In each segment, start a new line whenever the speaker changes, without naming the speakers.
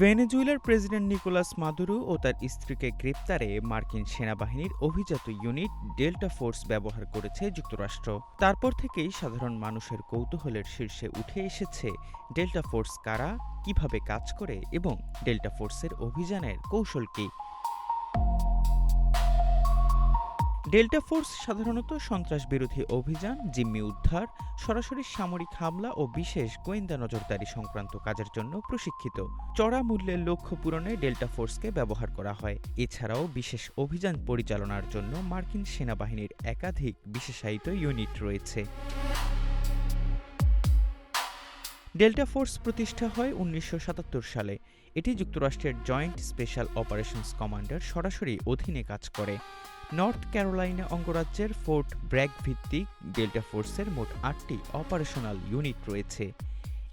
ভেনেজুয়েলার president Nicolas Maduro ও তার স্ত্রীকে গ্রেপ্তারে মার্কিন সেনাবাহিনীর অভিজাত ইউনিট ডেল্টা ফোর্স ব্যবহার করেছে যুক্তরাষ্ট্র। তারপর থেকেই সাধারণ মানুষের কৌতূহলের শীর্ষে উঠে এসেছে ডেল্টা ফোর্স কারা, কিভাবে কাজ করে এবং ডেল্টা ফোর্সের অভিযানের কৌশল কী। ডেল্টা ফোর্স সাধারণত সন্ত্রাস বিরোধী অভিযান, জিম্মি উদ্ধার, সরাসরি সামরিক হামলা ও বিশেষ গোয়েন্দা নজরদারি সংক্রান্ত কাজের জন্য প্রশিক্ষিত। চড়া মূল্যের লক্ষ্য পূরণে ডেল্টা ফোর্সকে ব্যবহার করা হয়। এছাড়াও বিশেষ অভিযান পরিচালনার জন্য মার্কিন সেনাবাহিনীর একাধিক বিশেষায়িত ইউনিট রয়েছে। ডেল্টা ফোর্স প্রতিষ্ঠা হয় ১৯৭৭ সালে। এটি যুক্তরাষ্ট্রের জয়েন্ট স্পেশাল অপারেশনস কমান্ডার সরাসরি অধীনে কাজ করে। নর্থ ক্যারোলাইনা অঙ্গরাজ্যের ফোর্ট ব্র্যাগ ভিত্তিক ডেল্টা ফোর্সের মোট ৮টি অপারেশনাল ইউনিট রয়েছে।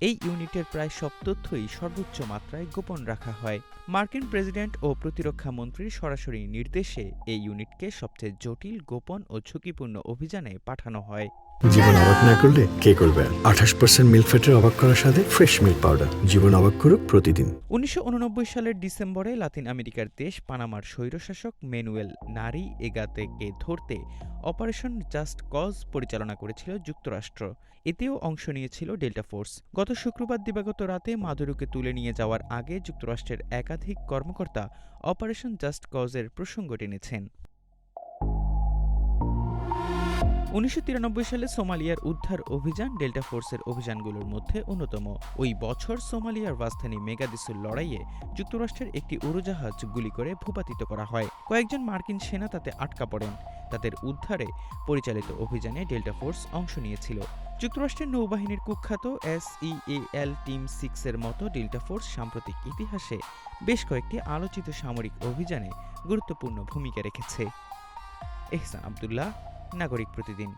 এই ইউনিটের প্রায় সব তথ্যই সর্বোচ্চ মাত্রায় গোপন রাখা হয়। মার্কিন প্রেসিডেন্ট ও প্রতিরক্ষা মন্ত্রীর সরাসরি নির্দেশে এই ইউনিটকে সবচেয়ে জটিল, গোপন ও ঝুঁকিপূর্ণ অভিযানে পাঠানো হয়।
জীবন অবাক না করলে কে করবে? ২৮% মিল্ক ফ্যাটের অবাক করার সাথে ফ্রেশ মিল্ক পাউডার। জীবন অবাক করুক প্রতিদিন।
১৯৮৯ সালের ডিসেম্বরে লাতিন আমেরিকার দেশ পানামার স্বৈরশাসক ম্যানুয়েল নারিয়েগাতেকে ধরতে অপারেশন জাস্ট কজ পরিচালনা করেছিল যুক্তরাষ্ট্র। এতেও অংশ নিয়েছিল ডেল্টা ফোর্স। গত শুক্রবার দিবাগত রাতে মাদুরোকে তুলে নিয়ে যাওয়ার আগে যুক্তরাষ্ট্রের একাধিক কর্মকর্তা অপারেশন জাস্ট কজের প্রসঙ্গ টেনেছেন। ১৯৯৩ সালে সোমালিয়ার উদ্ধার অভিযান ডেল্টা ফোর্সের অভিযানগুলোর মধ্যে অন্যতম। ওই বছর সোমালিয়ার রাজধানী মেগাদিসুর লড়াইয়ে যুক্তরাষ্ট্রের একটি উড়োজাহাজ গুলি করে ভূপাতিত করা হয়। কয়েকজন মার্কিন সেনা তাতে আটকা পড়েন। তাদের উদ্ধারে পরিচালিত অভিযানে ডেল্টা ফোর্স অংশ নিয়েছিল। যুক্তরাষ্ট্রের নৌবাহিনীর কুখ্যাত SEAL টিম 6 এর মতো ডেল্টা ফোর্স সাম্প্রতিক ইতিহাসে বেশ কয়েকটি আলোচিত সামরিক অভিযানে গুরুত্বপূর্ণ ভূমিকা রেখেছে। এহসান আব্দুল্লাহ, নাগরিক প্রতিদিন।